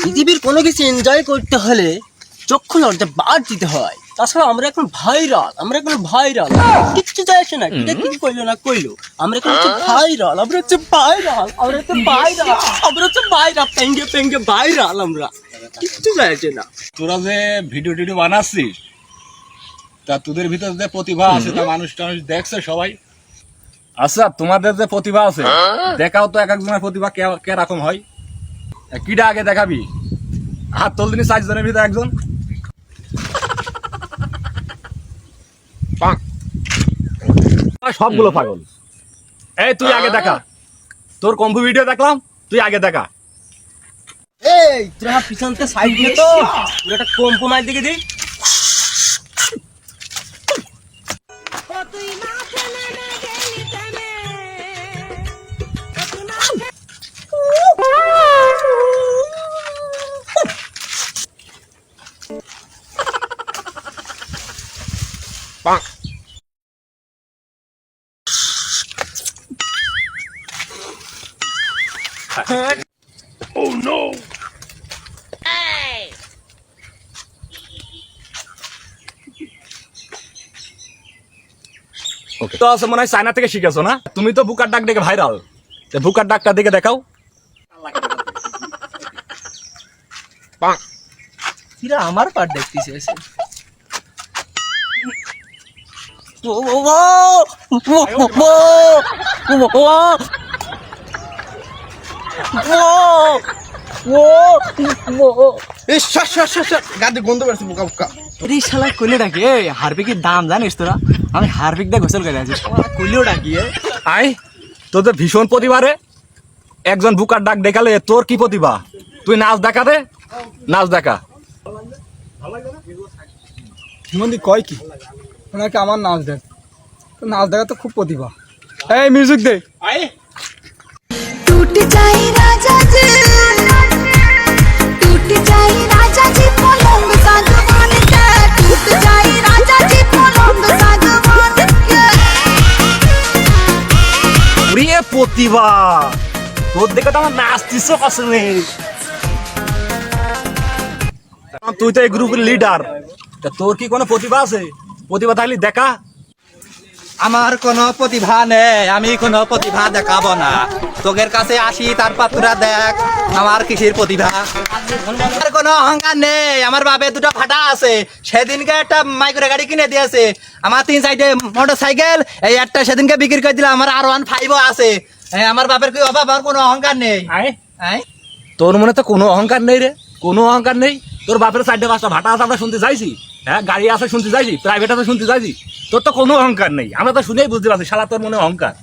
পৃথিবীর কোনো কিছু এনজয় করতে হলে চক্ষু লজ্জা বাদ দিতে হয়। তাছাড়া আমরা এখন ভাইরাল কিচ্ছু যায় আসে না, এটা কি কইলো না কইলো, আমরা এখন হচ্ছে ভাইরাল, পেঙ্গে ভাইরাল, আমরা কিচ্ছু যায় আসে না। তোরা যে ভিডিও টিডিও বানাচ্ছিস, তা তোদের ভিতর যে প্রতিভা আছে তা মানুষ টানুষ দেখছে সবাই। আচ্ছা, তোমাদের যে প্রতিভা আছে দেখাও তো, এক একজনের প্রতিভা কে রকম হয়, কিটা আগে দেখাবি? হাত তোল দিনি 4 জনের ভিতরে একজন। সবগুলো পাগল। এই তুই আগে দেখা, তোর কম্পু ভিডিও দেখলাম, তুই আগে দেখা। এই তোরা পিছনতে সাইড দিয়ে তো একটা কম্প্রোমাইজ দিকে দিই। Oh no! তো আছে মনে হয় চায়না থেকে শিখেছো না? তুমি তো বুকার ডাক দেখে ভাইরাল, বুকার ডাকটা দেখে দেখাও। আমার পার দেখতেছে গাড়ি গন্ধ করছে বোকা বোকা। এই শালা কইলে ডাকি, হারপিকের দাম জানিস তোরা? আমি হারপিক দিয়ে গোসল করে আছি, কইলেও ডাকি। আই তোদের ভীষণ প্রতিভা রে, একজন বুকার ডাক দেখালে তোর কি প্রতিভা? তুই নাচ দেখা রে, নাচ দেখা। হিমন্দি কয় কি ওনাকে আমার নাচ দেখ, তো নাচ দেখা তো খুব প্রতিভা। এই মিউজিক দে। टूट जाए राजा जी, टूट जाए राजा जी पलंग सागवान का, टूट जाए राजा जी पलंग सागवान का। ওরে প্রতিভা, তোর দেখে তো আমার নাচতিস কসমে। তুই তো এই গ্রুপের লিডার, তোর কি কোনো প্রতিভা আছে? প্রতিভা থাকলে দেখা। আমার কোনো প্রতিভা নেই, আমি কোনো প্রতিভা দেখাবো না। তোদের কাছে আসি, তারপর তোরা দেখ আমার কিসের প্রতিভা। আমার কোনো অহংকার নেই, আমার বাপে দুটো ফাটা আছে, সেদিনকে একটা মাইক্রো গাড়ি কিনে দিয়েছে, আমার 3 সাইডে মোটর সাইকেল, এই একটা সেদিনকে বিক্রি করে দিলাম, আমার R15 আছে। আমার বাপের কি অভাব? আমার কোনো অহংকার নেই। তোর মনে তো কোনো অহংকার নেই রে, কোনো অহংকার নেই। তোর বাপের 4-5টা ভাটা আছে আমরা শুনতে চাইছি, হ্যাঁ, গাড়ি আছে শুনতে চাইছি, প্রাইভেট আছে শুনতে চাইছি, তোর তো কোনো অহংকার নেই। আমরা তো শুনেই বুঝতে পারছি শালা তোর মনে অহংকার।